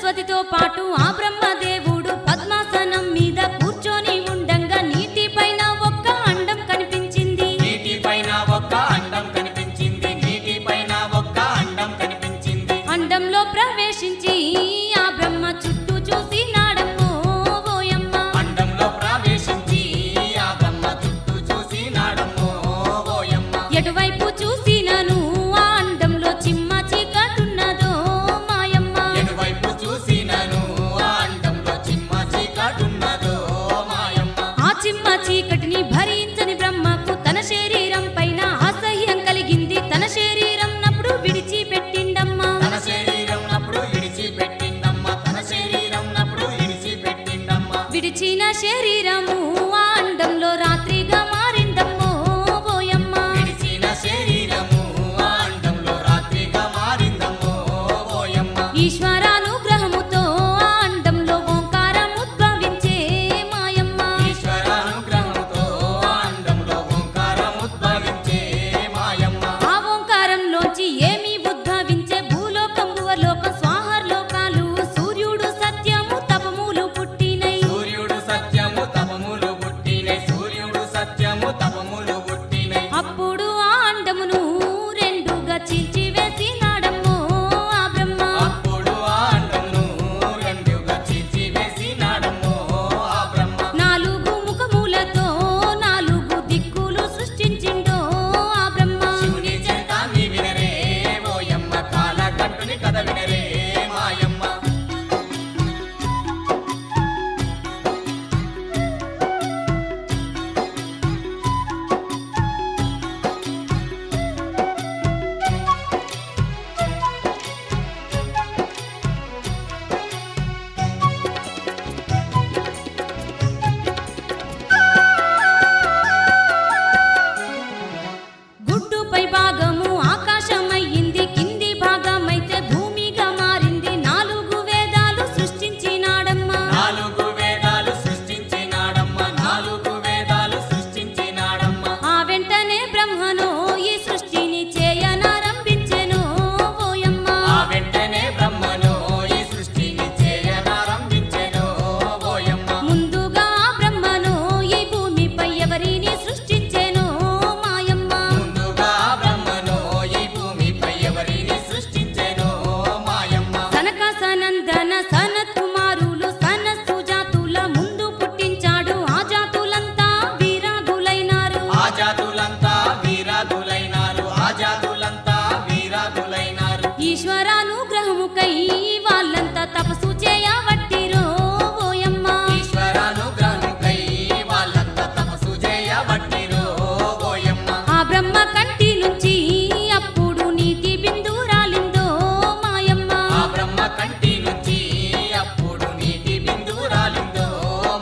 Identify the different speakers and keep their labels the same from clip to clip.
Speaker 1: సరస్వతితో పాటు ఆ బ్రహ్మదేవుడు పద్మాసనం మీద కూర్చొని ఉండంగా నీటిపైన ఒక్క అండం కనిపించింది.
Speaker 2: నీటిపైన ఒక్క అండం కనిపించింది. నీటిపైన ఒక్క అండం కనిపించింది.
Speaker 1: అండంలో ప్రవేశించి ఆ బ్రహ్మ చుట్టూ చూసినాడమ్మో ఓయమ్మ.
Speaker 2: అండంలో ప్రవేశించి ఆ బ్రహ్మ చుట్టూ చూసినాడమ్మో ఓయమ్మ.
Speaker 1: ఎటువైపు చూసినాను ఆ అండంలో చిమ్మ చీకటున్నదో మాయమ్మ.
Speaker 2: ఎటువైపు చూసినాను ఆ అండంలో చిమ్మ చీకటున్నదో మాయమ్మ.
Speaker 1: ఆ చిమ్మ చీకటిని భరించని బ్రహ్మకు తన శరీరం పైన అసహ్యం కలిగింది. తన శరీరం నప్పుడు విడిచిపెట్టిండమ్మా.
Speaker 2: తన శరీరం నప్పుడు విడిచిపెట్టిండమ్మ. తన శరీరం నప్పుడు విడిచిపెట్టిండమ్మ.
Speaker 1: విడిచిన శరీరము ఆ అండంలో రాత్రిగా మారిందమ్మో ఓయమ్మ.
Speaker 2: విడిచిన శరీరము ఆ అండంలో రాత్రిగా మారిందమ్మో ఓయమ్మ.
Speaker 1: ఈశ్వరానుగ్రహముతో ఆ అండంలో ఓంకారం ఉద్భవించే మాయమ్మ.
Speaker 2: ఈశ్వరానుగ్రహంతో ఆ అండంలో ఓంకారం ఉద్భవించే మాయమ్మ.
Speaker 1: ఆ ఓంకారంలోంచి ఏమి ఉద్భవించే భూలోకం భువలోకం స్వాహర్లోకాలు సూర్యుడు సత్యము తపములు పుట్టినై.
Speaker 2: సూర్యుడు సత్యము తపములు పుట్టినై. సూర్యుడు సత్యము తపములు పుట్టినై.
Speaker 1: అప్పుడు ఆ అండమును రెండుగా చీల్చివేసినాడమ్మో ఆ బ్రహ్మ.
Speaker 2: అప్పుడు ఆ అండమును రెండుగా చీల్చివేసినాడమ్మో ఆ బ్రహ్మ.
Speaker 1: నాలుగు ముఖములతో నాలుగు దిక్కులు సృష్టించిండో ఆ బ్రహ్మ.
Speaker 2: శివుని చేతాన్ని వినరే ఓయమ్మ. కాలకంఠుని కథ వినరే మాయమ్మ.
Speaker 1: గుడ్డుపై భాగము ఆకాశమయ్యింది. కింది భాగమైతే భూమిగా మారింది. నాలుగు వేదాలు సృష్టించినాడమ్మా.
Speaker 2: నాలుగు వేదాలు సృష్టించినాడమ్మ. నాలుగు వేదాలు సృష్టించినాడమ్మ.
Speaker 1: ఆ వెంటనే బ్రహ్మను ఈ సృష్టిని చేయనారంభించెను ఓయమ్మ.
Speaker 2: ఆ వెంటనే బ్రహ్మను ఈ సృష్టిని చేయనారంభించెను ఓయమ్మ.
Speaker 1: ముందుగా ఆ బ్రహ్మను ఈ భూమిపై ఎవరిని సృష్టించెను మాయమ్మ.
Speaker 2: ముందుగా బ్రహ్మను ఈ భూమిపై ఎవరిని సృష్టించెను మాయమ్మ.
Speaker 1: సనక సనందన సనత్ కుమారులు సనస్సు జాతుల ముందు పుట్టించాడు. ఆ జాతులంతా వీరాగులైనారు.
Speaker 2: ఆ జాతులంతా వీరాదులైనారు. ఆ జాతులంతా వీరాదులైనారు.
Speaker 1: ఈశ్వరానుగ్రహముకై వాళ్ళంతా తపస్సు చేయవట్టిరో ఓయమ్మ.
Speaker 2: ఈశ్వరానుగ్రహముకై వాళ్ళంతా తపస్సు చేయబట్టిరో ఓయమ్మ.
Speaker 1: ఆ బ్రహ్మ కంటి నుంచి అప్పుడు నీటి బిందు రాలిందో మాయమ్మ.
Speaker 2: ఆ బ్రహ్మ కంటి నుంచి అప్పుడు నీటి బిందువు రాలిందో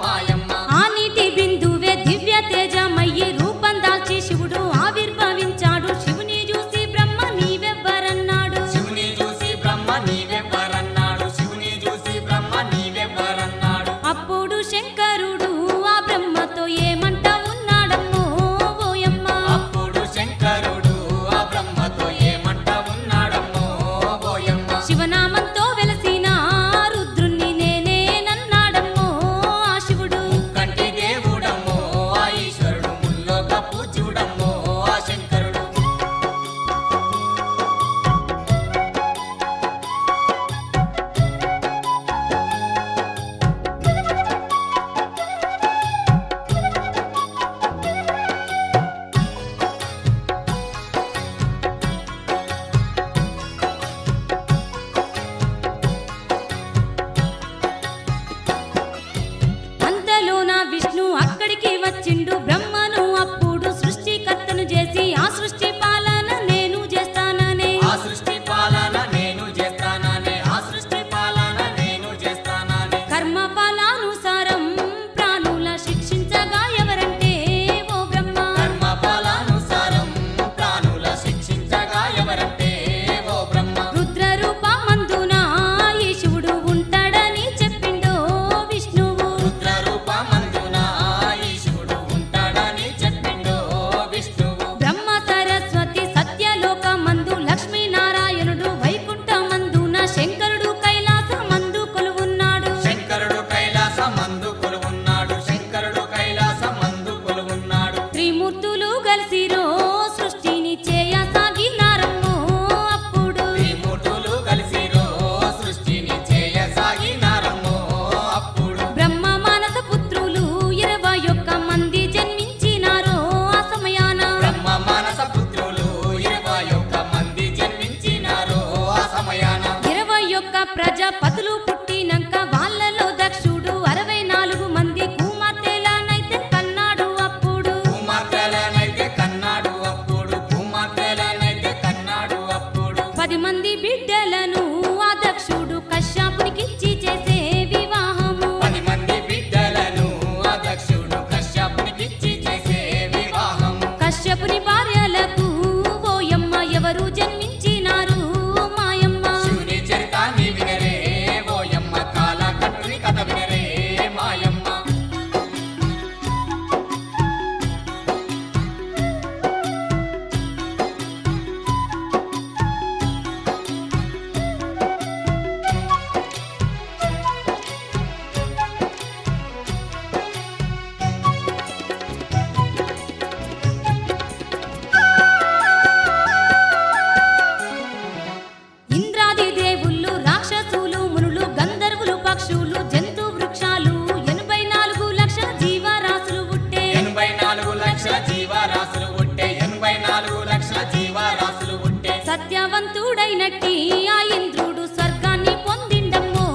Speaker 2: మాయమ్మ.
Speaker 1: ఆ నీటి బిందువే దివ్య తేజమయ్యి రూపం దాల్చి శివుడు ఆవిర్భవించాడు. శివుని చూసి బ్రహ్మ నీవెవ్వరన్నాడు.
Speaker 2: శివుని చూసి బ్రహ్మ నీవెవ్వరన్నాడు. శివుని చూసి బ్రహ్మ
Speaker 1: ప్రజాపతులు పుట్టినంక వాళ్ళలో దక్షుడు 64 మంది కుమార్తెలనైతే కన్నాడు అప్పుడు. 10 మంది బిడ్డలను ఆ దక్షుడు కశ్యపునికిచ్చి చేసే వివాహము.
Speaker 2: 10 మంది బిడ్డలను ఆ దక్షుడు కశ్యపునికిచ్చి చేసే వివాహము.
Speaker 1: కశ్యపుని భార్యలకు ఓయమ్మ ఎవరు జన్మించినారు మాయమ్మ.
Speaker 2: శివుని చరితాన్ని వినరే ఓయమ్మ, కాలకట్టుని కథ వినరే మాయమ్మ.
Speaker 1: ఇంద్రాది దేవుళ్ళు రాక్షసులు మునులు గంధర్వులు పక్షులు జంతు వృక్షాలు 84 లక్షల జీవరాశులు పుట్టే.
Speaker 2: 84 లక్షల జీవరాశులు పుట్టే. 84 లక్షల జీవరాశులు పుట్టే.
Speaker 1: సత్యవంతుడైనట్టి ఆ ఇంద్రుడు స్వర్గాన్ని పొందిండమ్మో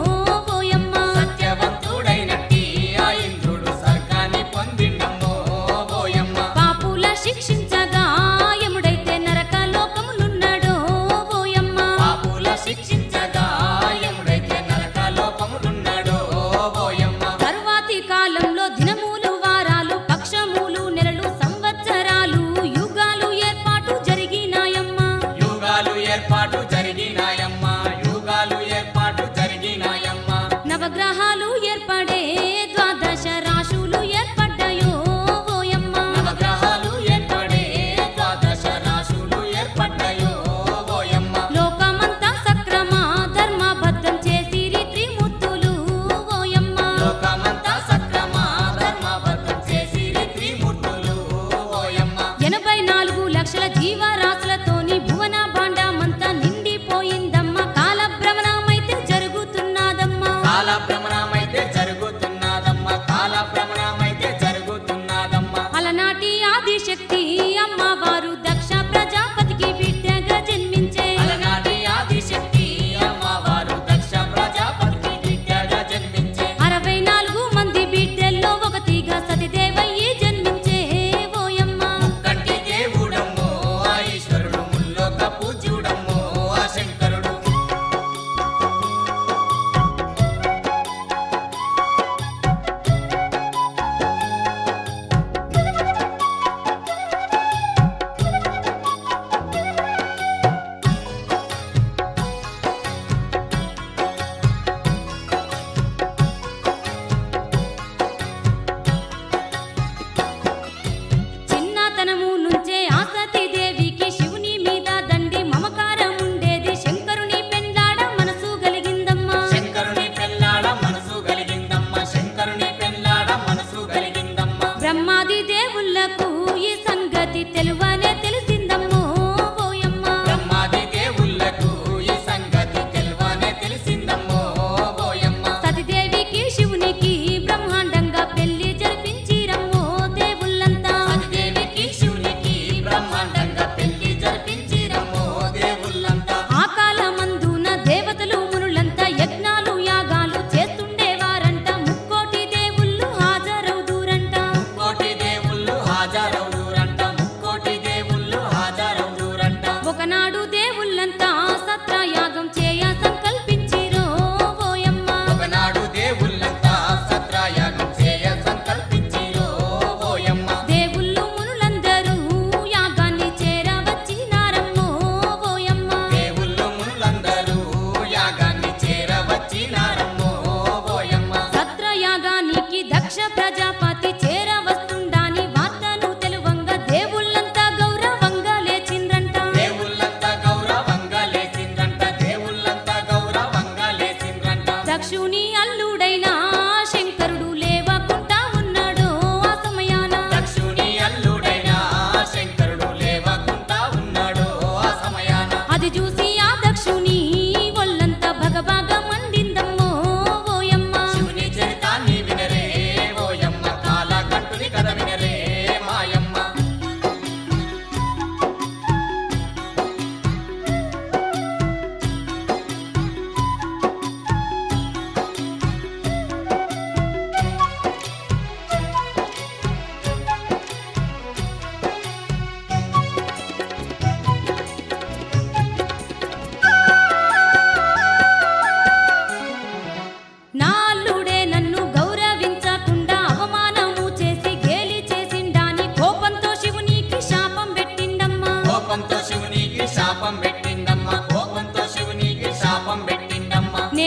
Speaker 1: ఓయమ్మ.
Speaker 2: సత్యవంతుడైనట్టి ఆ ఇంద్రుడు స్వర్గాన్ని పొందిండమ్మో ఓయమ్మ.
Speaker 1: పాపుల శిక్షించగా యముడైతే నరక లోకములున్నాడో ఓయమ్మ.
Speaker 2: పాపుల శిక్షించగా యముడైతే నరక లోకములున్నాడో ఓయమ్మ.
Speaker 1: తరువాతి కాలంలో దినములు వారాలు పక్షములు నెలలు సంవత్సరాలు యుగాలు ఏర్పాటు జరిగినాయమ్మ.
Speaker 2: యుగాలు ఏర్పాటు జరిగినాయమ్మ. యుగాలు ఏర్పాటు జరిగినాయమ్మ.
Speaker 1: నవగ్రహాలు ఏర్పడే 12 రాశులు ఏర్పడ్డాయో ఓయమ్మ.
Speaker 2: నవగ్రహాలు ఏర్పడే 12 రాశులు ఏర్పడ్డాయో ఓయమ్మ.
Speaker 1: లోకమంతా సక్రమ ధర్మబద్ధం చేసిరి త్రిమూర్తులు ఓయమ్మ.
Speaker 2: లోకమంతా సక్రమ ధర్మబద్ధం చేసిరి త్రిమూర్తులు ఓయమ్మ.
Speaker 1: 84 లక్షల జీవరాశులతోని భువన భాండమంతా నిండిపోయిందమ్మ. కాలభ్రమణమైతే జరుగుతున్నదమ్మ.
Speaker 2: కాలభ్రమణమైతే జరుగుతున్నదమ్మ. కాలభ్రమణమైతే జరుగుతున్నదమ్మ.
Speaker 1: అలనాటి ఆదిశక్తి అమ్మవారు దక్ష ప్రజాపతికి బిడ్డగా జన్మించే.
Speaker 2: అలనాటి ఆదిశక్తి అమ్మవారు దక్ష ప్రజాపతికి బిడ్డగా జన్మించే.
Speaker 1: 64 మంది బిడ్డల్లో ఒకటిగా సతిదేవయ్యి జన్మించే ఓయమ్మ.
Speaker 2: కంటి దేవుడమ్మో ఆ ఈశ్వరుడు, ముల్లోక పూజ్యుడమ్మో ఆ శంకరుడు.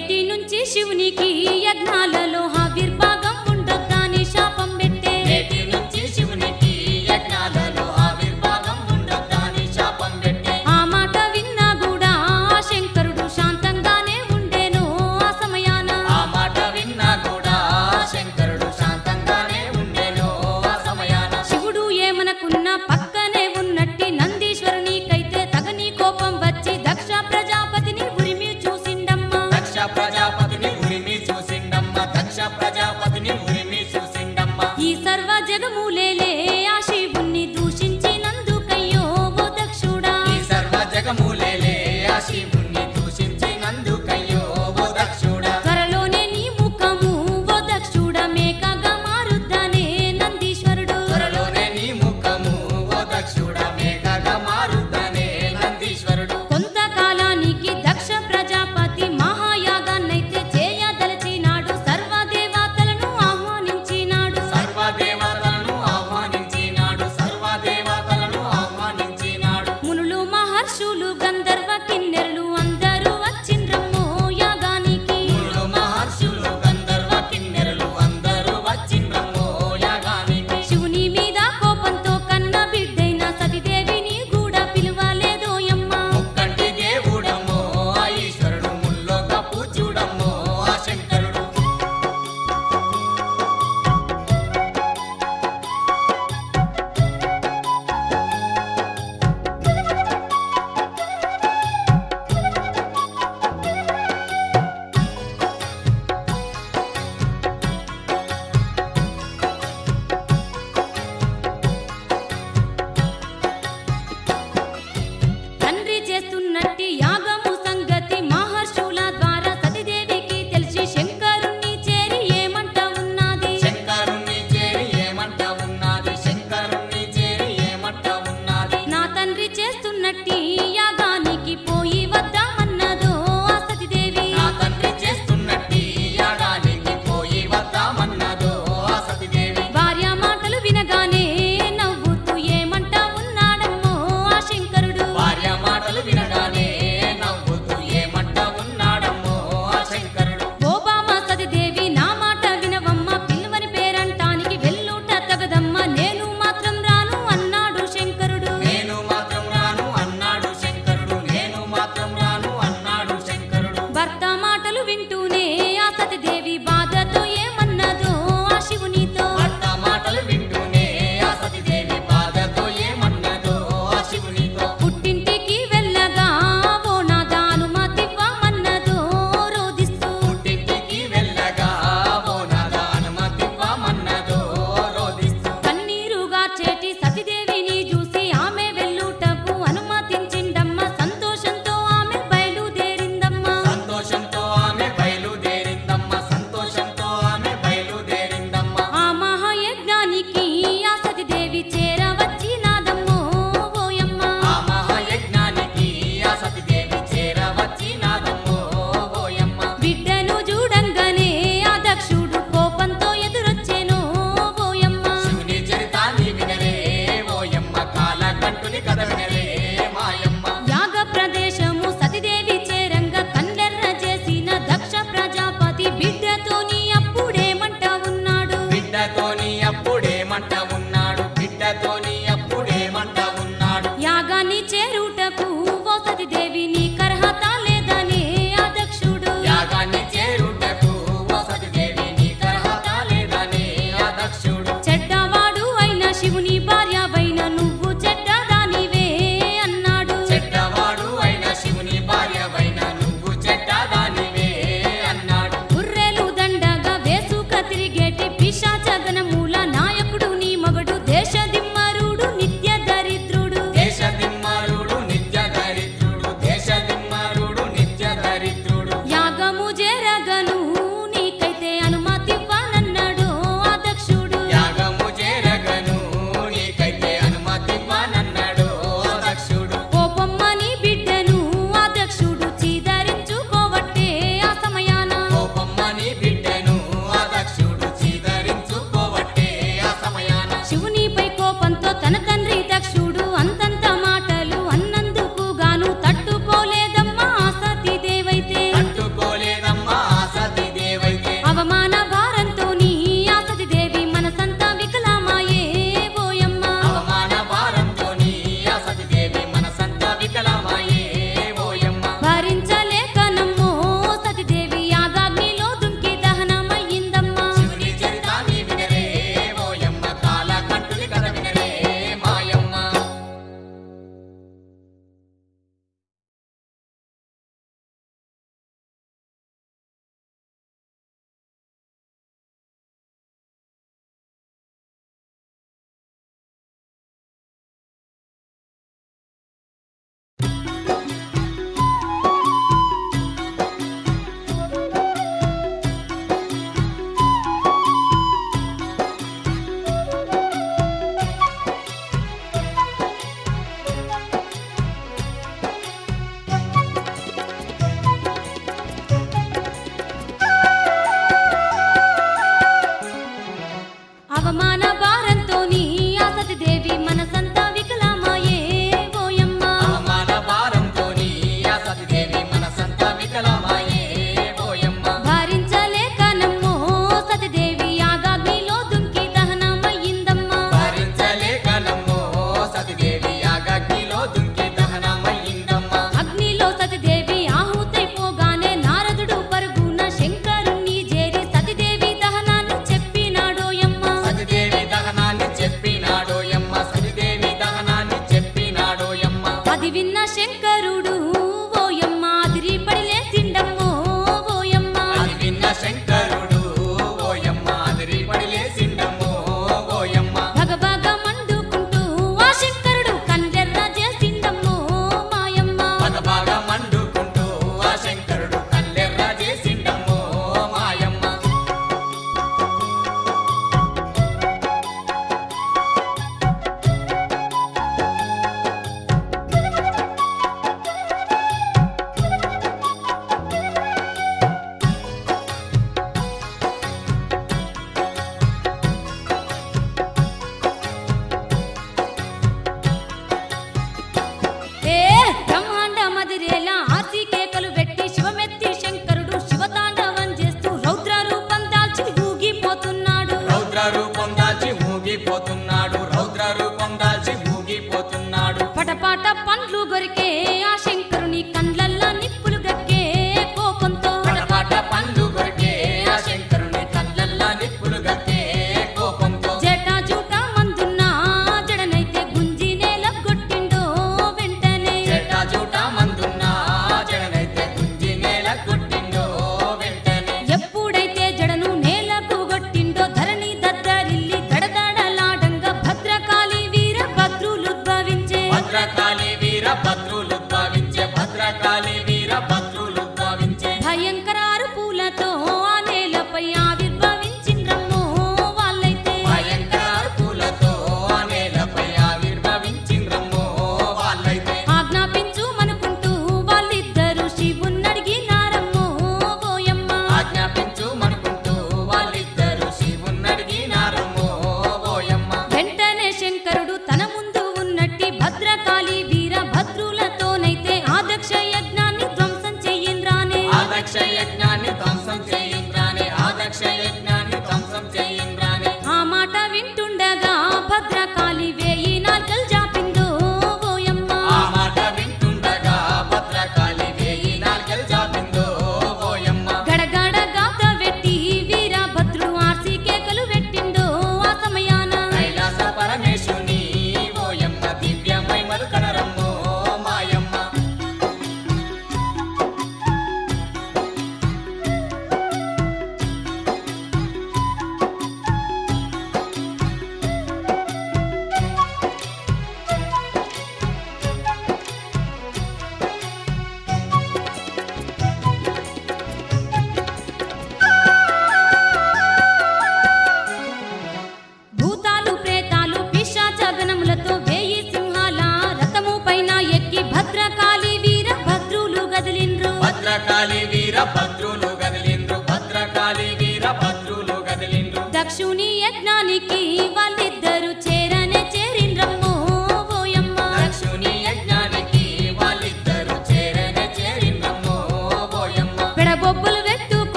Speaker 1: నేటి నుంచి శివునికి యజ్ఞాలలో ఆవిర్భాగం ఉండొద్దని శాపం పెట్టే
Speaker 2: నేటి నుంచి శివునికి యజ్ఞాలలో ఆవిర్భాగం ఉండొద్దని శాపం పెట్టే
Speaker 1: ఆ మాట విన్నా కూడా శంకరుడు శాంతంగానే ఉండేను ఆ సమయాన
Speaker 2: ఆ మాట విన్నా కూడా శంకరుడు శాంతంగానే ఉండేను ఆ సమయాన
Speaker 1: శివుడు ఏమనకున్నా పక్కనే ఉన్నట్టి నందీశ్వరునికైతే తగని కోపం వచ్చి దక్ష ప్రజాపతిని ఉరిమి చూసిండమ్మా
Speaker 2: దక్ష ప్రజాపతిని ఉరిమి చూసిండమ్మ దక్ష ప్రజాపతిని ఉరిమి చూసిండమ్మ
Speaker 1: ఈ సర్వ జగములేలే ఆ శివుణ్ణి దూషించినందుకయ్యో ఓ దక్షుడా
Speaker 2: ఈ సర్వ జగములేలే ఆ శివుణ్ణి దూషించినందుకయ్యో ఓ దక్షుడా
Speaker 1: త్వరలోనే నీ ముఖము ఓ దక్షుడా మేకగా మారుద్దనే నందీశ్వరుడు
Speaker 2: త్వరలోనే నీ ముఖము ఓ దక్షుడా మేఘగా మారుద్దనే నందీశ్వరుడు
Speaker 1: కొంతకాలానికి దక్ష ప్రజాపతి మహాయాగాన్నైతే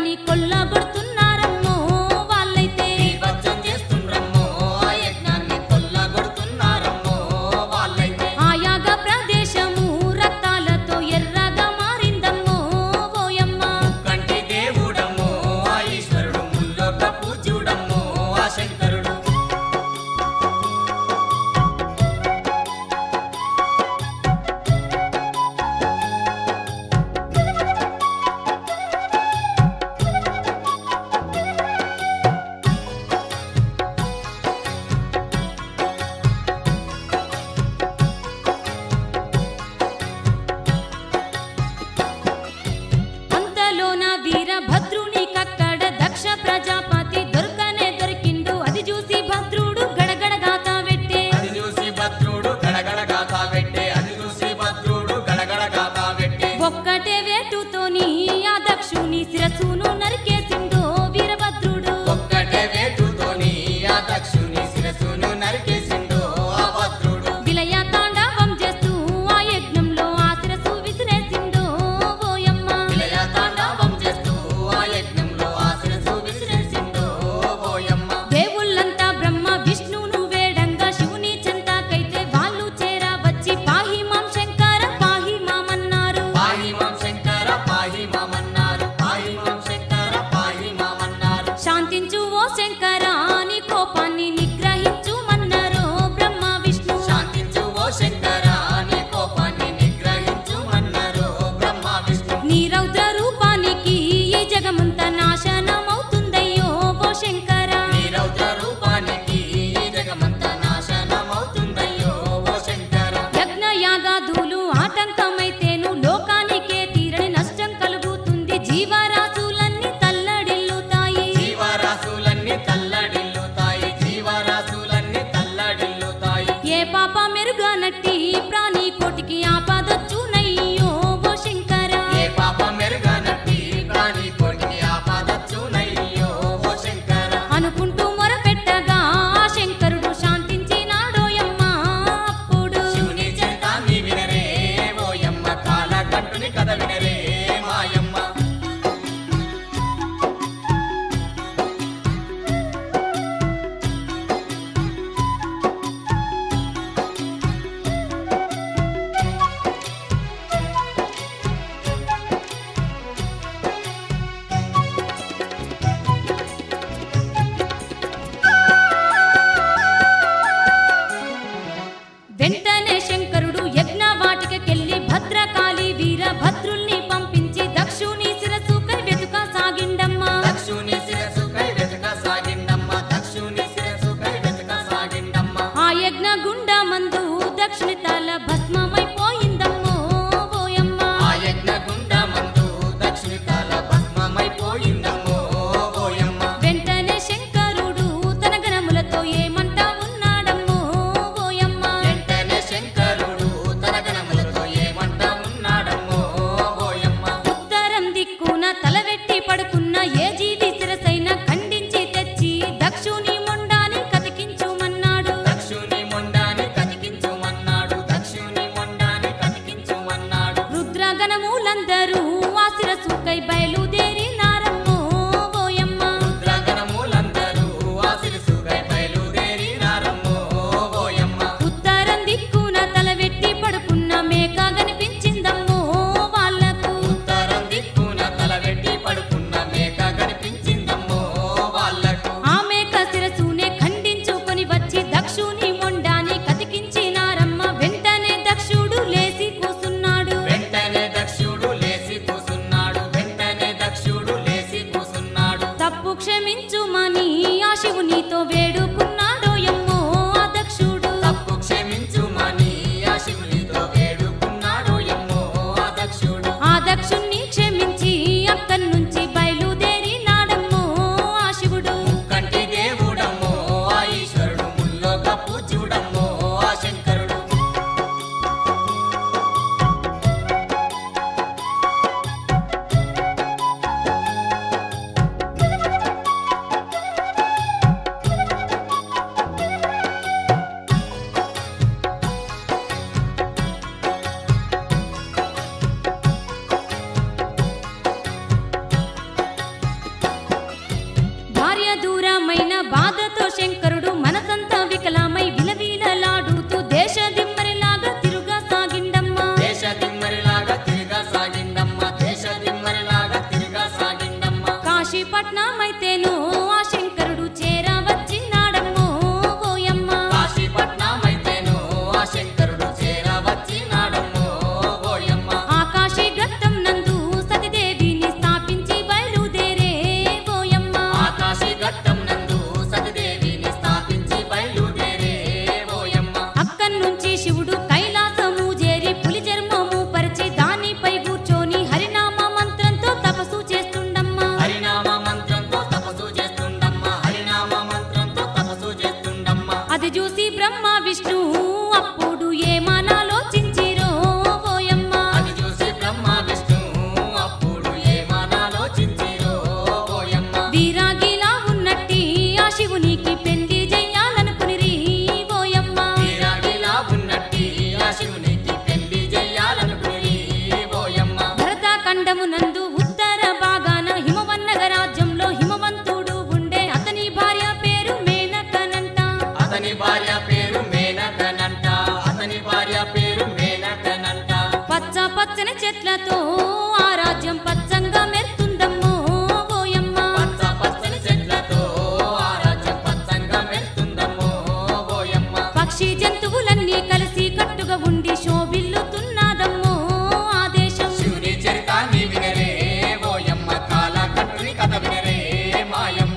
Speaker 1: యజ్ఞాన్ని కొల్లగొడుతున్నారమ్మో వాళ్ళైతే
Speaker 2: బీభత్సం చేస్తుండ్రమ్మో ఆ యజ్ఞాన్ని కొల్లగొడుతున్నారమ్మో వాళ్ళైతే
Speaker 1: ఆ యాగ ప్రదేశము రక్తాలతో ఎర్రగా మారిందమ్మో ఓయమ్మ
Speaker 2: కంటి దేవుడమ్మో ఆ ఈశ్వరుడు ముల్లోక పూజ్యుడమ్మో ఆ శంకరుడు
Speaker 1: అంతలోన వీరభద్రుని కక్కడ దక్ష ప్రజాపతి దొరకనే దొరికిండు అది చూసి భద్రుడు గడగడ గాత పెట్టే
Speaker 2: అది చూసి భద్రుడు గడగడ గాథ పెట్టే అది చూసి భద్రుడు గడగడ గాథ పెట్టే
Speaker 1: ఒక్కటే వేటుతోని ఆ దక్షుని శిరస్సును నరికేసిండో వీరభద్రుడు
Speaker 2: ఒక్కటే వేటుతోని ఆ దక్షుని శిరస్సును నరికేసిండు ఆ భద్రుడు
Speaker 1: విలయ తాండవం చేస్తూ ఆ యజ్ఞంలో ఆ శిరస్సు విసిరేసిండో ఓయమ్మ
Speaker 2: విలయ తాండవం చేస్తూ ఆ యజ్ఞంలో ఆ శిరస్సు విసిరేసిండు ఓయమ్మ
Speaker 1: దేవుళ్ళంతా బ్రహ్మ విష్ణువును వేడంగా శివుని చెంతాకైతే వాళ్ళు చేరా వచ్చి పాహి మాం శంకర పాహి మామన్నారు
Speaker 2: పాహి మాం శంకర పాహి మామన్నారు పాహి మాం శంకర పాహి మామన్నారు
Speaker 1: శాంతించు ఓ శంకర నీ కోపాన్ని నిగ్రహించుమన్నారు బ్రహ్మ విష్ణు
Speaker 2: శాంతించు ఓ శంకర నీ కోపాన్ని నిగ్రహించుమన్నారు బ్రహ్మ విష్ణు
Speaker 1: నీ రౌద్ర రూపానికి ఈ జగమంతా నాశనమవుతుందయ్యో ఓ శంకర
Speaker 2: నీ రౌద్ర రూపానికి ఈ జగమంతా నాశనమవుతుందయ్యో ఓ శంకర
Speaker 1: యజ్ఞ యాగాదులు ఆటంకమైతేను లోకానికే తీరని నష్టం కలుగుతుంది జీవరాశులన్నీ తల్లడిల్లుతాయి
Speaker 2: జీవరాశులన్నీ తల్లడిల్లుతాయి జీవరాశులన్నీ తల్లడిల్లుతాయి
Speaker 1: ఏ పాప మెరుగనట్టి ప్రాణి కోటికి ఆపదొచ్చునయ్యో ఓ శంకర
Speaker 2: ఏ పాప మెరుగనట్టి ప్రాణి కోటికి ఆపదచ్చునయ్యో ఓ శంకర
Speaker 1: అనుకుంటూ మొరపెట్టగా ఆ శంకరుడు శాంతించినాడోయమ్మ అప్పుడు
Speaker 2: శివుని చెంతాన్ని వినరే ఓయమ్మ కాలకంటుని కథ వినరే మాయమ్మ
Speaker 1: వెంటనే శంకరుడు యజ్ఞ వాటికెళ్ళి భద్రకాళి వీరభద్రుల్ని పంపించి దక్షుని శిరస్సుకై వెతుకసాగిండమ్మా
Speaker 2: దక్షుని శిరస్సుకై వెతకసాగిండమ్మ దక్షుని శిరస్సుకై వెతకసాగిండమ్మ
Speaker 1: ఆ యజ్ఞ గుండమందు దక్షుని తల భస్మమైపోయిందమ్మో ఓయమ్మ
Speaker 2: ఆ యజ్ఞ గుండమందు దక్షుని తల భస్మమైపోయిందమ్మో ఓయమ్మ
Speaker 1: వెంటనే శంకరుడు తన గణములతో ఏమంటా ఉన్నాడమ్మో ఓయమ్మ
Speaker 2: వెంటనే శంకరుడు తన గణములతో ఏమంట ఉన్నాడమ్మో ఓయమ్మ
Speaker 1: ఉత్తరం దిక్కున తలవెట్టి పడుకున్న ఏ జీవి శిరసైన ఖండించి తెచ్చి దక్షుని మొండాని కతికించుమన్నాడు
Speaker 2: దక్షుని మొండాని కతికించుమన్నాడు దక్షుని మొండాని కతికించుమన్నాడు
Speaker 1: రుద్రగణములందరూ ఆ శిరస్సుకై బయలుదేరినారమ్మో ఓయమ్మ
Speaker 2: రుద్రగణములందరూ ఆ శిరస్సుకై బయలుదేరినారమ్మో ఓయమ్మ
Speaker 1: ఉత్తరం దిక్కున తలవెట్టి పడుకున్న మేక కనిపించిందమ్మో వాళ్ళకు
Speaker 2: ఉత్తరం దిక్కున తలబెట్టి పడుకున్న
Speaker 1: కాశీపట్నమైతేనో ఆ శంకరుడు చేరవచ్చినాడమ్మో ఓయమ్మ.
Speaker 2: కాశీపట్నమైతేనో ఆ శంకరుడు చేరవచ్చినాడమ్మో ఓయమ్మ.
Speaker 1: ఆ కాశీ ఘట్టం నందు సతిదేవిని స్థాపించి బయలుదేరే ఓయమ్మ.
Speaker 2: ఆ కాశీ ఘట్టం నందు సతిదేవిని స్థాపించి బయలుదేరే ఓయమ్మ.
Speaker 1: అక్కన్నుంచి శివుడు కైలాసము చేరి పులి చర్మము పరిచి దానిపై కూర్చొని హరినామ మంత్రంతో తపస్సు చేస్తుండమ్మా.
Speaker 2: హరినామ మంత్రంతో తపస్సు చేస్తుండమ్మా. హరినామ మంత్రంతో తపస్సు చేస్తుండమ్మా.
Speaker 1: అది చూసి బ్రహ్మ విష్ణు అప్పుడు ఏమనాలోచించిరో ఓయమ్మ.
Speaker 2: అది చూసి బ్రహ్మ విష్ణు అప్పుడు ఏమనాలోచించిరో ఓయమ్మ.
Speaker 1: వీరాగిలా ఉన్నట్టి ఆ శివునికి పెళ్లి చెయ్యాలనుకునిరి ఓయమ్మ.
Speaker 2: వీరాగిలా ఉన్నట్టి ఆ శివునికి పెళ్లి చెయ్యాలనుకుని ఓయమ్మ.
Speaker 1: భరతఖండమునందు ఉత్తర భాగాన హిమవన్నగ రాజ్యంలో హిమవంతుడు ఉండే. అతని భార్య పేరు మేనకనంట.
Speaker 2: అతని భార్య పేరు మేనకనంట. అతని భార్య పేరు మేనకనంట.
Speaker 1: పచ్చ పచ్చని చెట్లతో ఆ రాజ్యం పచ్చంగా మెరుతుందమ్మో ఓయమ్మ.
Speaker 2: పచ్చ పచ్చని చెట్లతో ఆ రాజ్యం పచ్చంగా మెరుస్తుందమ్మో ఓయమ్మ.
Speaker 1: పక్షి జంతువులన్నీ కలిసి కట్టుగా ఉండి శోభిల్లుతున్నదమ్మో ఆ దేశం.
Speaker 2: శివుని చరితాన్ని వినరే ఓయమ్మ. కాలకట్టుని కథ వినరే మాయమ్మ.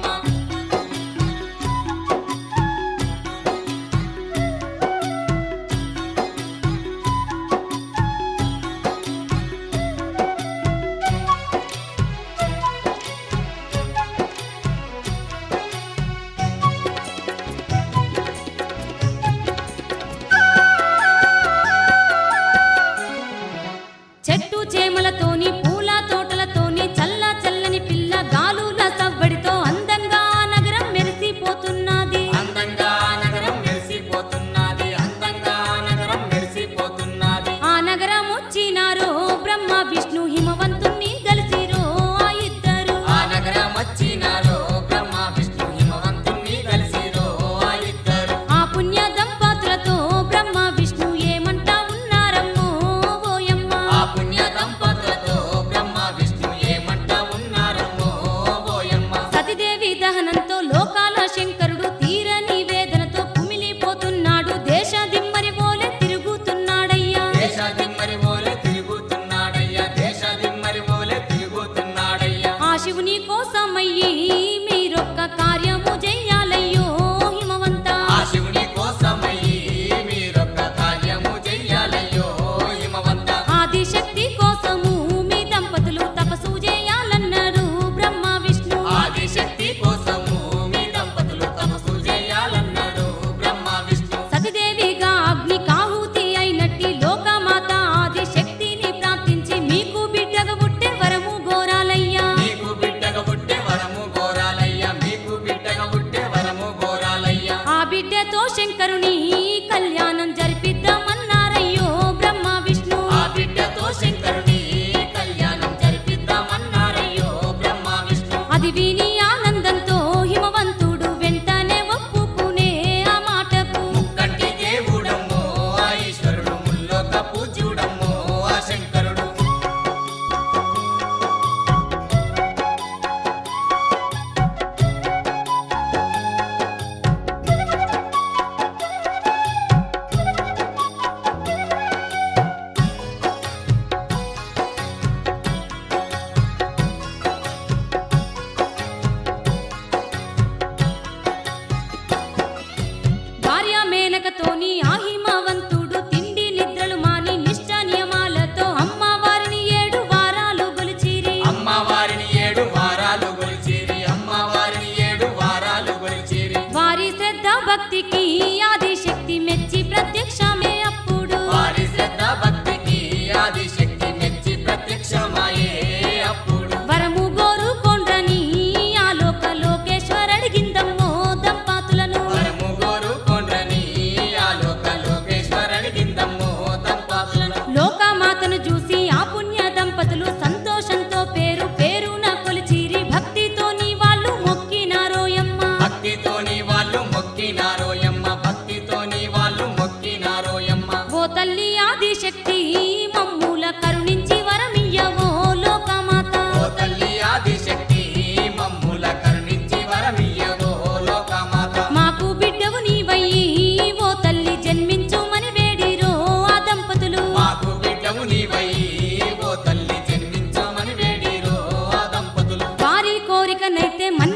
Speaker 1: చెట్టు చేమలతోని పూల తోటలతోని చల్ల చల్లని పిల్ల గాలుల సవ్వడితో అందంగా ఆ నగరం మెరిసిపోతున్నది.
Speaker 2: అందంగా నగరం మెరిసిపోతున్నది. అందంగా నగరం మెరిసిపోతున్నది.
Speaker 1: ఆ నగరం వచ్చినారో బ్రహ్మ విష్ణు హిమవంతుణ్ణి కలిసిరో ఆ ఇద్దరు.
Speaker 2: ఆ నగరం వచ్చినారో బ్రహ్మ విష్ణు హిమవంతుణ్ణి కలిసిరో ఆ ఇద్దరు.
Speaker 1: ఆ పుణ్య దంపతులతో బ్రహ్మ విష్ణు ఏమంటా ఉన్నారమ్మో ఓయమ్మ.
Speaker 2: ఆ పుణ్య దంపతులతో బ్రహ్మ విష్ణు ఏమంటా ఉన్నారమ్మో ఓయమ్మ.
Speaker 1: సతిదేవి దహనంతో లోకాల శంకరుడు తీరని వేదనతో కుమిలిపోతున్నాడు. దేశ దిమ్మరి పోలే తిరుగుతున్నాడయ్యా.
Speaker 2: దేశదిమ్మరి ఓలే తిరుగుతున్నాడయ్యా. దేశదిమ్మరి ఓలే తిరుగుతున్నాడయ్యా.
Speaker 1: ఆ శివుని కోసమయ్యి మీరొక్క కార్యము చెయ్యాలయ్యో హిమవంత.
Speaker 2: ఆ శివుని కోసమయ్యి మీరొక్క కార్యము చెయ్యాలయ్యో హిమవంత.
Speaker 1: ఆదిశక్తి కోసము మీ దంపతులు తపస్సు చేయాలన్నారు బ్రహ్మ విష్ణు.
Speaker 2: ఆదిశక్తి కోసము మీ దంపతులు తపస్సు చేయాలన్నాడు బ్రహ్మ విష్ణు.
Speaker 1: సతిదేవిగా అగ్ని కాహుతి అయినట్టి లోకమాత ఆదిశక్తిని ప్రార్థించి మీకు బిడ్డగా పుట్టే వరము గోరాలయ్యా.
Speaker 2: మీకు బిడ్డగా పుట్టే వరము కోరాలయ్యా. మీకు బిడ్డగా పుట్టే వరము కోరాలయ్యా.
Speaker 1: ఆ బిడ్డతో శంకరుని కళ్యాణం జరిపిద్దామన్నారయ్యో బ్రహ్మ విష్ణు.
Speaker 2: ఆ బిడ్డతో శంకరుని కళ్యాణం జరిపిద్దామన్నారయ్యో బ్రహ్మ విష్ణు.
Speaker 1: అది విని ఆనందంతో హిమవంతుడు వెంటనే ఒప్పుకునే ఆ మాటకు.
Speaker 2: ముక్కంటి దేవుడమ్మో ఆ ఈశ్వరుడు. ముల్లోక పూజ్యుడమ్మో ఆ శంకరుడు.
Speaker 1: దొంగనైతే మన